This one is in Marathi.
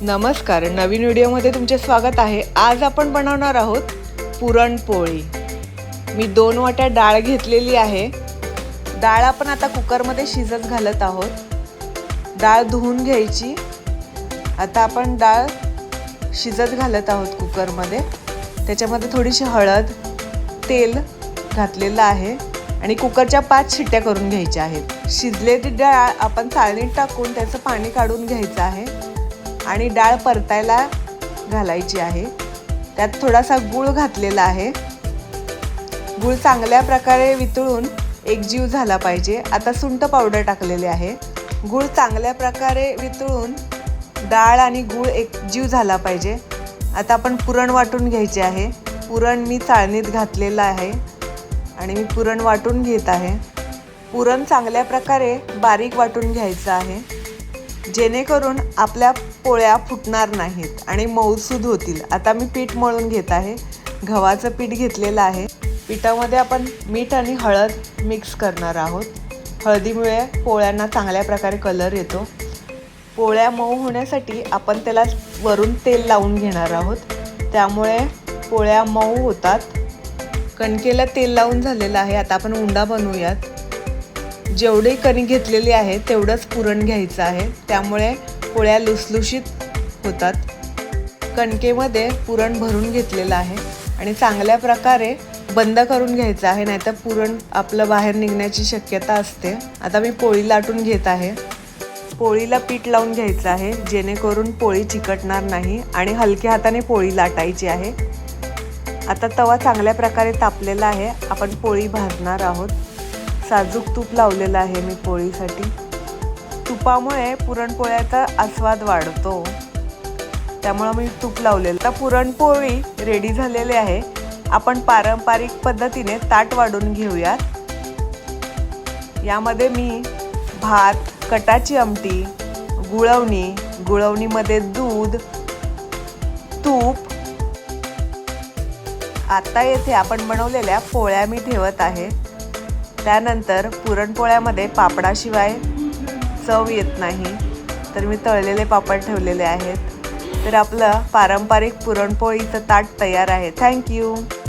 नमस्कार, नवीन व्हिडिओमध्ये तुमचे स्वागत आहे। आज आपण बनवणार आहोत पुरणपोळी। मी 2 वाट्या डाळ घेतलेली आहे। डाळ आपण आता कुकरमध्ये शिजत घालत आहोत। डाळ धुवून घ्यायची। आता आपण डाळ शिजत घालत आहोत कुकरमध्ये। त्याच्यामध्ये थोडीशी हळद, तेल घातलेलं आहे आणि कुकरच्या 5 शिट्ट्या करून घ्यायच्या आहेत। शिजलेली डाळ आपण चाळणीत टाकून त्याचं पाणी काढून घ्यायचं आहे आणि डाळ परतायला घालायची आहे। त्यात थोडासा गूळ घातलेला आहे। गूळ चांगल्या प्रकारे वितळून एकजीव झाला पाहिजे। आता सुंठ पावडर टाकलेले आहे। गूळ चांगल्या प्रकारे वितळून डाळ आणि गूळ एकजीव झाला पाहिजे। आता आपण पुरण वाटून घ्यायचे आहे। पुरण मी चाळणीत घातलेलं आहे आणि मी पुरण वाटून घेत आहे। पुरण चांगल्या प्रकारे बारीक वाटून घ्यायचं आहे, जेणेकरून आपल्या पोळ्या फुटणार नाहीत आणि मऊसूद होतील। आता मी पीठ मळून घेत आहे। गव्हाचं पीठ घेतलेलं आहे। पिठामध्ये आपण मीठ आणि हळद मिक्स करणार आहोत। हळदीमुळे पोळ्यांना चांगल्या प्रकारे कलर येतो। पोळ्या मऊ होण्यासाठी आपण त्याला वरून तेल लावून घेणार आहोत, त्यामुळे पोळ्या मऊ होतात। कणकेला तेल लावून झालेलं आहे। आता आपण उंडा बनवूयात। जेवढे कणिक घेतलेली आहे तेवढंच पुरण घ्यायचं आहे, त्यामुळे पोळ्या लुसलुशीत होतात। कणकेमध्ये पुरण भरून घेतलेलं आहे आणि चांगल्या प्रकारे बंद करून घ्यायचं आहे, नाहीतर पुरण आपलं बाहेर निघण्याची शक्यता असते। आता मी पोळी लाटून घेत आहे। पोळीला पीठ लावून घ्यायचं आहे, जेणेकरून पोळी चिकटणार नाही आणि हलक्या हाताने पोळी लाटायची आहे। आता तवा चांगल्या प्रकारे तापलेला आहे। आपण पोळी भाजणार आहोत। साजूक तूप लावलेलं आहे मी पोळीसाठी। तुपामुळे पुरणपोळ्याचा आस्वाद वाढतो, त्यामुळे मी तूप लावलेलं। आता पुरणपोळी रेडी झालेली आहे। आपण पारंपरिक पद्धतीने ताट वाढून घेऊयात। यामध्ये मी भात, कटाची आमटी, गुळवणीमध्ये दूध, तूप। आता येथे आपण बनवलेल्या पोळ्या मी ठेवत आहे। त्यानंतर पुरणपोळ्यामध्ये पापडाशिवाय चव येत नाही, तर मी तळलेले पापड ठेवलेले आहेत। तर आपलं पारंपरिक पुरणपोळीचं ताट तयार आहे। थँक्यू।